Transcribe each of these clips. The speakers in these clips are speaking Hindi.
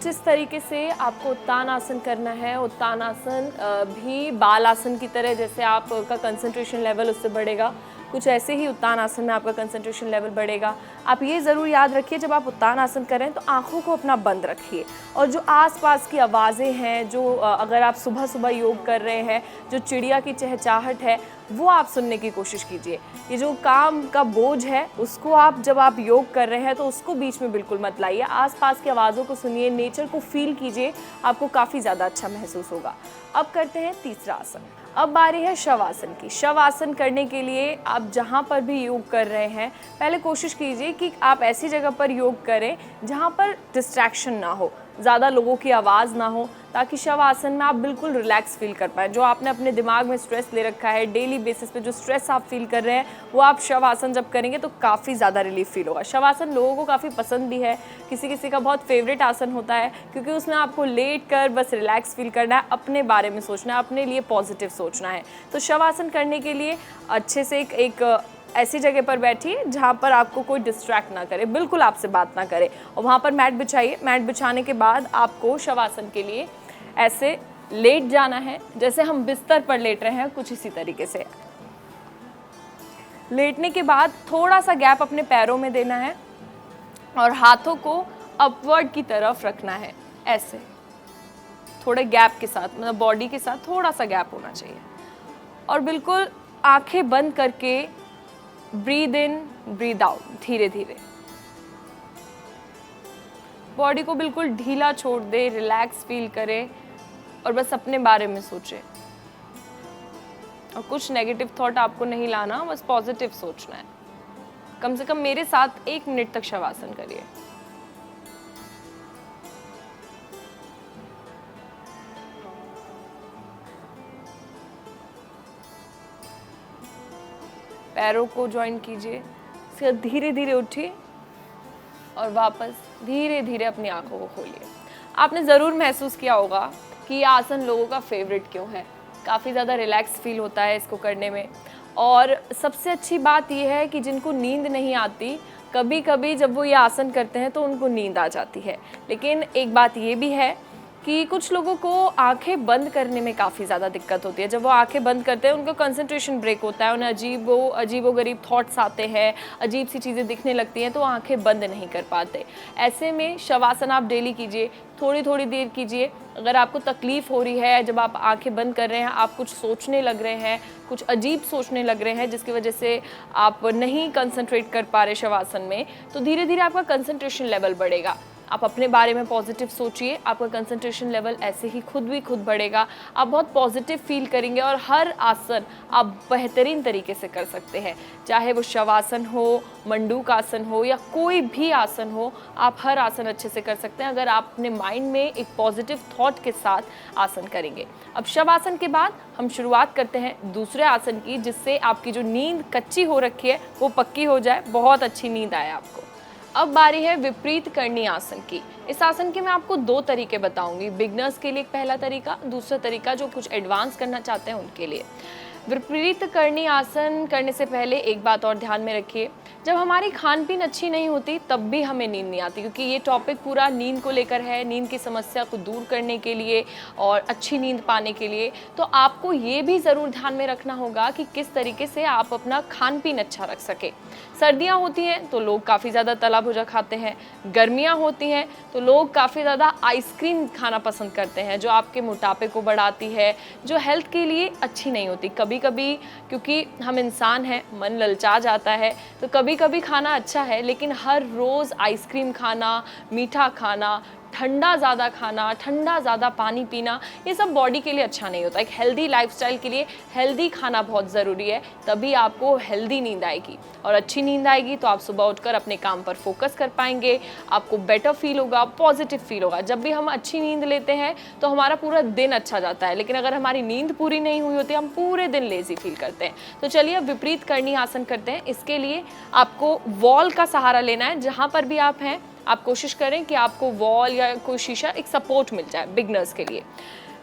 कुछ इस तरीके से आपको उत्तान आसन करना है। उत्तान आसन भी बाल आसन की तरह, जैसे आपका कंसंट्रेशन लेवल उससे बढ़ेगा, कुछ ऐसे ही उत्तान आसन में आपका कंसंट्रेशन लेवल बढ़ेगा। आप ये ज़रूर याद रखिए, जब आप उत्तान आसन करें तो आँखों को अपना बंद रखिए, और जो आसपास की आवाज़ें हैं, जो अगर आप सुबह सुबह योग कर रहे हैं, जो चिड़िया की चहचहाहट है वो आप सुनने की कोशिश कीजिए। ये जो काम का बोझ है उसको आप जब आप योग कर रहे हैं तो उसको बीच में बिल्कुल मत लाइए। आसपास की आवाज़ों को सुनिए, नेचर को फील कीजिए, आपको काफ़ी ज़्यादा अच्छा महसूस होगा। अब करते हैं तीसरा आसन। अब बारी है शवासन की। शवासन करने के लिए आप जहाँ पर भी योग कर रहे हैं, पहले कोशिश कीजिए कि आप ऐसी जगह पर योग करें जहाँ पर डिस्ट्रैक्शन ना हो, ज़्यादा लोगों की आवाज़ ना हो, ताकि शवासन में आप बिल्कुल रिलैक्स फील कर पाएँ। जो आपने अपने दिमाग में स्ट्रेस ले रखा है, डेली बेसिस पे जो स्ट्रेस आप फील कर रहे हैं, वो आप शवासन जब करेंगे तो काफ़ी ज़्यादा रिलीफ फील होगा। शवासन लोगों को काफ़ी पसंद भी है, किसी किसी का बहुत फेवरेट आसन होता है, क्योंकि उसमें आपको लेट कर बस रिलैक्स फील करना है, अपने बारे में सोचना है, अपने लिए पॉजिटिव सोचना है। तो शवासन करने के लिए अच्छे से एक ऐसी जगह पर बैठिए जहाँ पर आपको कोई डिस्ट्रैक्ट ना करे, बिल्कुल आपसे बात ना करे, और वहाँ पर मैट बिछाइए। मैट बिछाने के बाद आपको शवासन के लिए ऐसे लेट जाना है, जैसे हम बिस्तर पर लेट रहे हैं, कुछ इसी तरीके से। लेटने के बाद थोड़ा सा गैप अपने पैरों में देना है और हाथों को अपवर्ड की तरफ रखना है, ऐसे थोड़े गैप के साथ, मतलब बॉडी के साथ थोड़ा सा गैप होना चाहिए। और बिल्कुल आंखें बंद करके ब्रीद इन ब्रीद आउट, धीरे धीरे बॉडी को बिल्कुल ढीला छोड़ दे, रिलैक्स फील करें और बस अपने बारे में सोचें। और कुछ नेगेटिव थॉट आपको नहीं लाना, बस पॉजिटिव सोचना है। कम से कम मेरे साथ 1 मिनट तक शवासन करिए। पैरों को ज्वाइन कीजिए, फिर धीरे धीरे उठिए और वापस धीरे धीरे अपनी आंखों को खोलिए। आपने ज़रूर महसूस किया होगा कि ये आसन लोगों का फेवरेट क्यों है। काफ़ी ज़्यादा रिलैक्स फील होता है इसको करने में। और सबसे अच्छी बात ये है कि जिनको नींद नहीं आती, कभी कभी जब वो ये आसन करते हैं तो उनको नींद आ जाती है। लेकिन एक बात ये भी है कि कुछ लोगों को आंखें बंद करने में काफ़ी ज़्यादा दिक्कत होती है। जब वो आंखें बंद करते हैं उनका कंसंट्रेशन ब्रेक होता है, उन्हें अजीबो-गरीब थॉट्स आते हैं, अजीब सी चीज़ें दिखने लगती हैं, तो आंखें बंद नहीं कर पाते। ऐसे में शवासन आप डेली कीजिए, थोड़ी थोड़ी देर कीजिए। अगर आपको तकलीफ़ हो रही है, जब आप आंखें बंद कर रहे हैं, आप कुछ सोचने लग रहे हैं, कुछ अजीब सोचने लग रहे हैं जिसकी वजह से आप नहीं कंसंट्रेट कर पा रहे शवासन में, तो धीरे धीरे आपका कंसंट्रेशन लेवल बढ़ेगा। आप अपने बारे में पॉजिटिव सोचिए, आपका कंसंट्रेशन लेवल ऐसे ही खुद बढ़ेगा। आप बहुत पॉजिटिव फील करेंगे और हर आसन आप बेहतरीन तरीके से कर सकते हैं। चाहे वो शवासन हो, मंडूक आसन हो या कोई भी आसन हो, आप हर आसन अच्छे से कर सकते हैं अगर आप अपने माइंड में एक पॉजिटिव थॉट के साथ आसन करेंगे। अब शवासन के बाद हम शुरुआत करते हैं दूसरे आसन की, जिससे आपकी जो नींद कच्ची हो रखी है वो पक्की हो जाए, बहुत अच्छी नींद आए आपको। अब बारी है विपरीत करणी आसन की। इस आसन के मैं आपको 2 तरीके बताऊंगी। बिगनर्स के लिए एक पहला तरीका, दूसरा तरीका जो कुछ एडवांस करना चाहते हैं उनके लिए। विपरीत करणी आसन करने से पहले एक बात और ध्यान में रखिए, जब हमारी खान पीन अच्छी नहीं होती तब भी हमें नींद नहीं आती, क्योंकि ये टॉपिक पूरा नींद को लेकर है, नींद की समस्या को दूर करने के लिए और अच्छी नींद पाने के लिए। तो आपको ये भी ज़रूर ध्यान में रखना होगा कि किस तरीके से आप अपना खान पीन अच्छा रख सके। सर्दियाँ होती हैं तो लोग काफ़ी ज़्यादा तला भुजा खाते हैं, गर्मियाँ होती हैं तो लोग काफ़ी ज़्यादा आइसक्रीम खाना पसंद करते हैं, जो आपके मोटापे को बढ़ाती है, जो हेल्थ के लिए अच्छी नहीं होती। कभी कभी क्योंकि हम इंसान हैं, मन ललचा जाता है, तो कभी कभी खाना अच्छा है, लेकिन हर रोज़ आइसक्रीम खाना, मीठा खाना, ठंडा ज़्यादा खाना, ठंडा ज़्यादा पानी पीना, ये सब बॉडी के लिए अच्छा नहीं होता। एक हेल्दी लाइफस्टाइल के लिए हेल्दी खाना बहुत ज़रूरी है, तभी आपको हेल्दी नींद आएगी। और अच्छी नींद आएगी तो आप सुबह उठकर अपने काम पर फोकस कर पाएंगे, आपको बेटर फील होगा, पॉजिटिव फील होगा। जब भी हम अच्छी नींद लेते हैं तो हमारा पूरा दिन अच्छा जाता है, लेकिन अगर हमारी नींद पूरी नहीं हुई होती, हम पूरे दिन लेजी फील करते हैं। तो चलिए अब विपरीत करणी आसन करते हैं। इसके लिए आपको वॉल का सहारा लेना है। जहाँ पर भी आप हैं, आप कोशिश करें कि आपको वॉल या कोई शीशा, एक सपोर्ट मिल जाए बिगनर्स के लिए।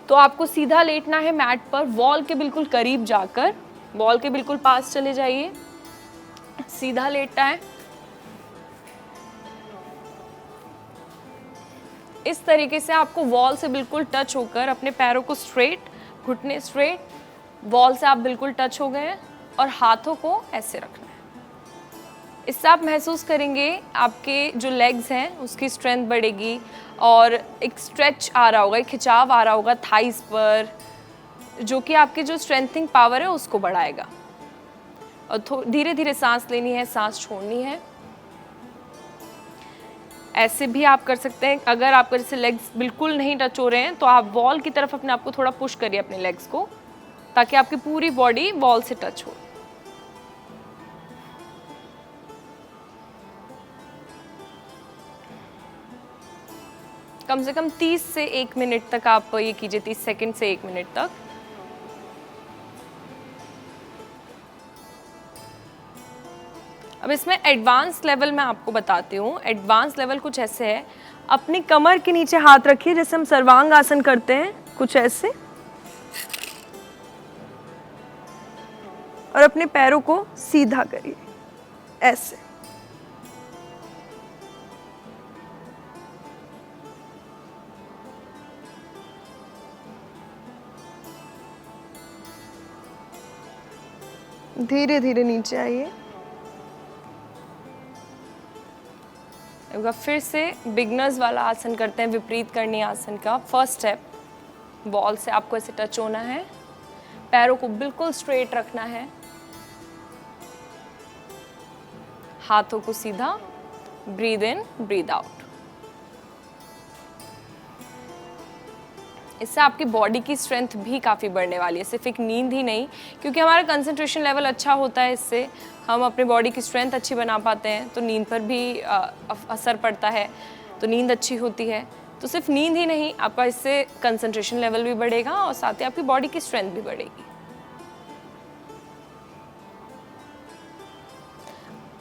तो आपको सीधा लेटना है मैट पर, वॉल के बिल्कुल करीब जाकर, वॉल के बिल्कुल पास चले जाइए, सीधा लेटना है। इस तरीके से आपको वॉल से बिल्कुल टच होकर अपने पैरों को स्ट्रेट, घुटने स्ट्रेट, वॉल से आप बिल्कुल टच हो गए हैं और हाथों को ऐसे रखना है। इससे आप महसूस करेंगे आपके जो लेग्स हैं उसकी स्ट्रेंथ बढ़ेगी और एक स्ट्रेच आ रहा होगा, एक खिंचाव आ रहा होगा थाइस पर, जो कि आपकी जो स्ट्रेंथनिंग पावर है उसको बढ़ाएगा। और धीरे धीरे सांस लेनी है, सांस छोड़नी है। ऐसे भी आप कर सकते हैं। अगर आपका जैसे लेग्स बिल्कुल नहीं टच हो रहे हैं तो आप वॉल की तरफ अपने आप को थोड़ा पुश करिए, अपने लेग्स को, ताकि आपकी पूरी बॉडी वॉल से टच हो। कम से कम 30 से 1 मिनट तक आप ये कीजिए, 30 सेकंड से 1 मिनट तक। अब इसमें एडवांस लेवल मैं आपको बताती हूँ। एडवांस लेवल कुछ ऐसे है, अपनी कमर के नीचे हाथ रखिए जैसे हम सर्वांग आसन करते हैं, कुछ ऐसे, और अपने पैरों को सीधा करिए ऐसे। धीरे धीरे नीचे आइए। एक बार फिर से बिगनर्स वाला आसन करते हैं, विपरीत करनी आसन का। फर्स्ट स्टेप, बॉल से आपको ऐसे टच होना है, पैरों को बिल्कुल स्ट्रेट रखना है, हाथों को सीधा, ब्रीद इन ब्रीद आउट। इससे आपकी बॉडी की स्ट्रेंथ भी काफ़ी बढ़ने वाली है, सिर्फ एक नींद ही नहीं, क्योंकि हमारा कंसंट्रेशन लेवल अच्छा होता है, इससे हम अपने बॉडी की स्ट्रेंथ अच्छी बना पाते हैं, तो नींद पर भी असर पड़ता है, तो नींद अच्छी होती है। तो सिर्फ नींद ही नहीं, आपका इससे कंसंट्रेशन लेवल भी बढ़ेगा और साथ ही आपकी बॉडी की स्ट्रेंथ भी बढ़ेगी।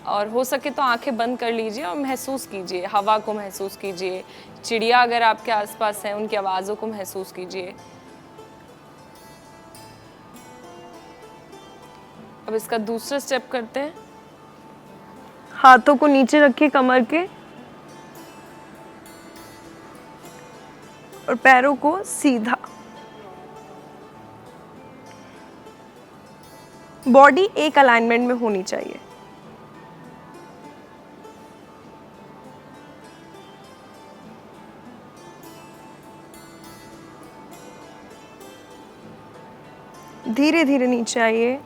और हो सके तो आंखें बंद कर लीजिए और महसूस कीजिए, हवा को महसूस कीजिए, चिड़िया अगर आपके आसपास हैं उनकी आवाज़ों को महसूस कीजिए। अब इसका दूसरा स्टेप करते हैं। हाथों को नीचे रखिए कमर के और पैरों को सीधा। बॉडी एक अलाइनमेंट में होनी चाहिए। धीरे धीरे नीचे आइए।